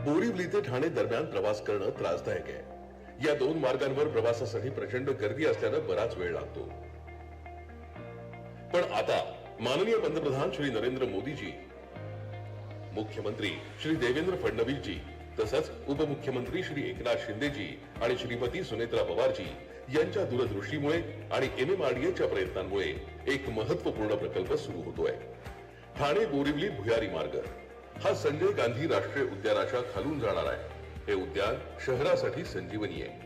बोरिवली ते ठाणे दरम्यान प्रवास करणं त्रासदायक आहे। या दोन मार्गांवर प्रवासासाठी प्रचंड गर्दी असल्यानं बराच वेळ लागतो। पण आता माननीय पंतप्रधान श्री नरेंद्र मोदीजी, मुख्यमंत्री श्री देवेंद्र फडणवीसजी तसंच उपमुख्यमंत्री श्री एकनाथ शिंदेजी आणि श्रीमती सुनेत्रा पवारजी यांच्या दूरदृष्टीमुळे आणि MMRDAच्या प्रयत्नांमुळे एक महत्त्वपूर्ण प्रकल्प सुरू होतोय। ठाणे बोरिवली भुयारी मार्ग हा संजय गांधी राष्ट्रीय उद्यानाच्या खालून जाणार आहे। हे उद्यान शहरासाठी संजीवनी आहे।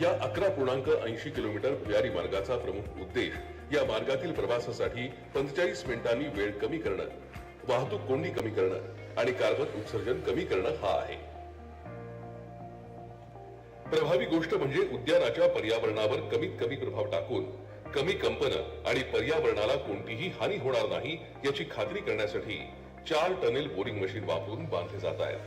या 11.80 किलोमीटर भुयारी मार्गाचा प्रमुख उद्देश या मार्गातील प्रवासासाठी 45 मिनिटांनी वेळ कमी करणं, वाहतूक कोंडी कमी करणं आणि कार्बन उत्सर्जन कमी करणं हा आहे। प्रभावी गोष्ट म्हणजे उद्यानाच्या पर्यावरणावर कमीत कमी प्रभाव टाकून कमी कंपन आणि पर्यावरणाला कोणतीही हानी होणार नाही याची खात्री करण्यासाठी 4 टनेल बोरिंग मशीन वापरून बांधले जात आहेत।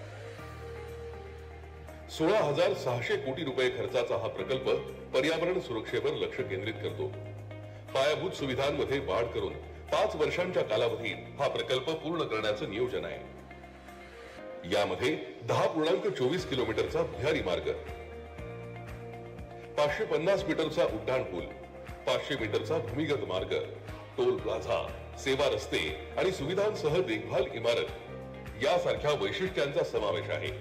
16,600 कोटी रुपये खर्चाचा हा प्रकल्प पर्यावरण सुरक्षेवर लक्ष केंद्रित करतो। पायाभूत सुविधांमध्ये वाढ करून 5 वर्षांच्या कालावधीत हा प्रकल्प पूर्ण करण्याचं नियोजन आहे। यामध्ये 10.24 किलोमीटरचा भुयारी मार्ग, 550 मीटरचा उड्डाण पूल, 500 मीटरचा भूमिगत मार्ग, टोल प्लाझा, सेवा रस्ते आणि सुविधांसह देखभाल इमारत यासारख्या वैशिष्ट्यांचा समावेश आहे।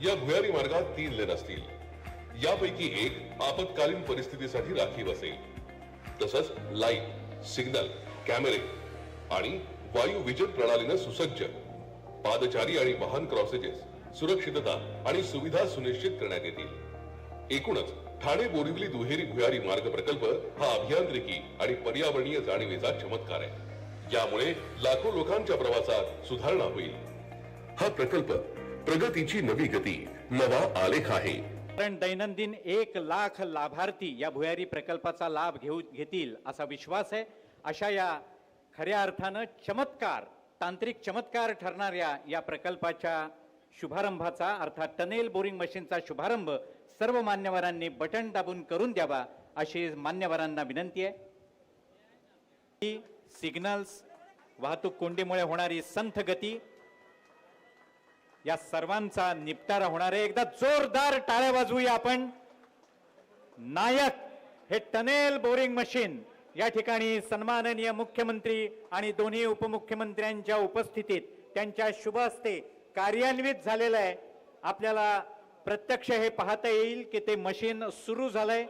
या भुयारी मार्गात 3 लेन असतील। यापैकी एक आपत्कालीन परिस्थितीसाठी राखीव असेल। तसंच लाईट, सिग्नल, कॅमेरे आणि वायू विजन प्रणालीने सुसज्ज, पादचारी आणि वाहन क्रॉसेजेस, सुरक्षितता आणि सुविधा सुनिश्चित करण्यात येतील। एकूणच ठाणे बोरिवली दुहेरी भुयारी मार्ग प्रकल्प हा अभियांत्रिकी आणि पर्यावरणीय जाणीवेचा चमत्कार आहे। यामुळे लाखो लोकांच्या प्रवासात सुधारणा होईल। हा प्रकल्प प्रगतीची नवी गती, नवा आलेख आहे। कारण दैनंदिन 1 लाख लाभार्थी या भुयारी प्रकल्पाचा लाभ घेतील असा विश्वास आहे। अशा या खऱ्या अर्थानं चमत्कार, तांत्रिक चमत्कार ठरणाऱ्या या प्रकल्पाच्या शुभारंभाचा अर्थात टनेल बोरिंग मशीनचा शुभारंभ सर्व मान्यवरांनी बटन दाबून करून द्यावा अशी मान्यवरांना विनंती आहे। सिग्नल्स, वाहतूक कोंडीमुळे होणारी संथ गती या सर्वांचा निपटारा होणार आहे। एकदा जोरदार टाळ्या वाजवूया आपण। नायक हे टनेल बोरिंग मशीन या ठिकाणी सन्माननीय मुख्यमंत्री आणि दोन्ही उपमुख्यमंत्र्यांच्या उपस्थितीत त्यांच्या शुभ हस्ते कार्यान्वित झालेलं आहे। आपल्याला प्रत्यक्ष हे पाहता येईल की ते मशीन सुरू झालंय,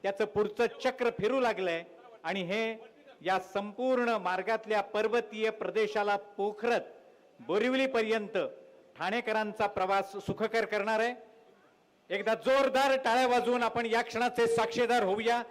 त्याचं पुढचं चक्र फिरू लागलंय आणि हे या संपूर्ण मार्गातल्या पर्वतीय प्रदेशाला पोखरत बोरिवली पर्यंत ठाणेकरांचा प्रवास सुखकर करणार आहे। एकदा जोरदार टाळ्या वाजवून आपण या क्षणाचे साक्षीदार होऊया।